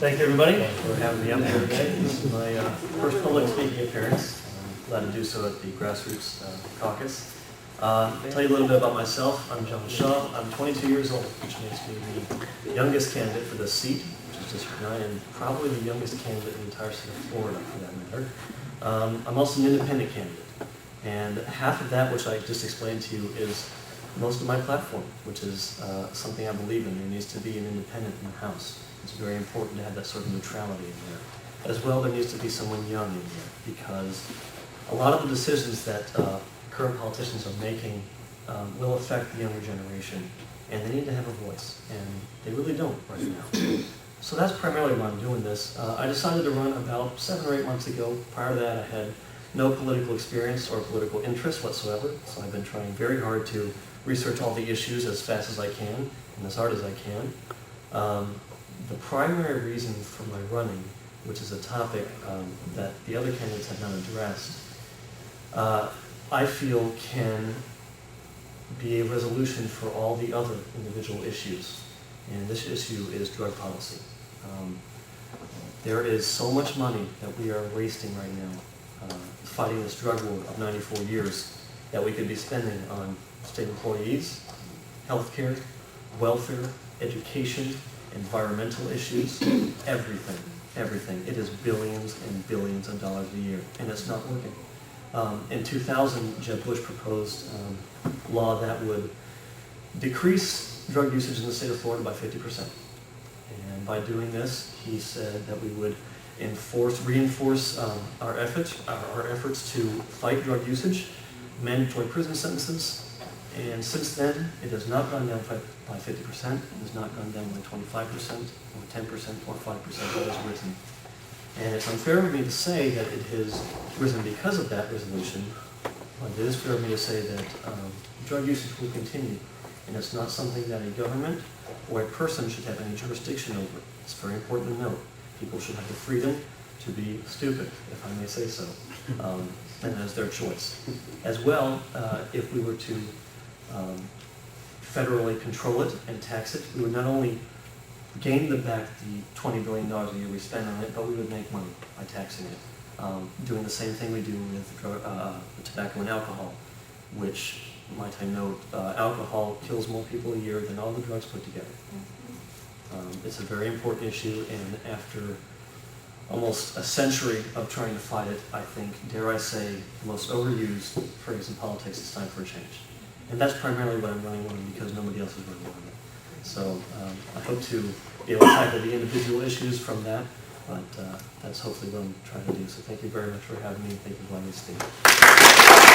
Thank you, everybody, for having me up here today. This is my first public speaking appearance. I'm glad to do so at the Grassroots Caucus. I'll tell you a little bit about myself. I'm John Shaw. I'm 22 years old, which makes me the youngest candidate for this seat, which is District 9, and probably the youngest candidate in the entire state of Florida, for that matter. I'm also an independent candidate, and half of that, which I just explained to you, is most of my platform, which is something I believe in. There needs to be an independent in the House. It's very important to have that sort of neutrality in there. As well, there needs to be someone young in there, because a lot of the decisions that current politicians are making will affect the younger generation, and they need to have a voice, and they really don't right now. So that's primarily why I'm doing this. I decided to run about 7 or 8 months ago. Prior to that, I had no political experience or political interest whatsoever, so I've been trying very hard to research all the issues as fast as I can and as hard as I can. The primary reason for my running, which is a topic that the other candidates have not addressed, I feel can be a resolution for all the other individual issues. And this issue is drug policy. There is so much money that we are wasting right now fighting this drug war of 94 years that we could be spending on state employees, healthcare, welfare, education, environmental issues, everything, everything. It is billions and billions of dollars a year, and it's not working. In 2000, Jeb Bush proposed a law that would decrease drug usage in the state of Florida by 50%. And by doing this, he said that we would reinforce our efforts to fight drug usage, mandatory prison sentences, and since then, it has not gone down by 50%, it has not gone down by 25%, or 10%, or 5%, it has risen. And it's unfair of me to say that it has risen because of that resolution, but it is fair of me to say that drug usage will continue, and it's not something that a government or a person should have any jurisdiction over. It's very important to note. People should have the freedom to be stupid, if I may say so, and that's their choice. As well, if we were to federally control it and tax it, we would not only gain back the $20 billion a year we spend on it, but we would make money by taxing it. Doing the same thing we do with tobacco and alcohol, which, might I note, alcohol kills more people a year than all the drugs put together. It's a very important issue, and after almost a century of trying to fight it, I think, dare I say, the most overused phrase in politics, it's time for a change. And that's primarily what I'm running on, because nobody else is running on it. So I hope to be able to tackle the individual issues from that, but that's hopefully what I'm trying to do. So thank you very much for having me. Thank you for letting me speak.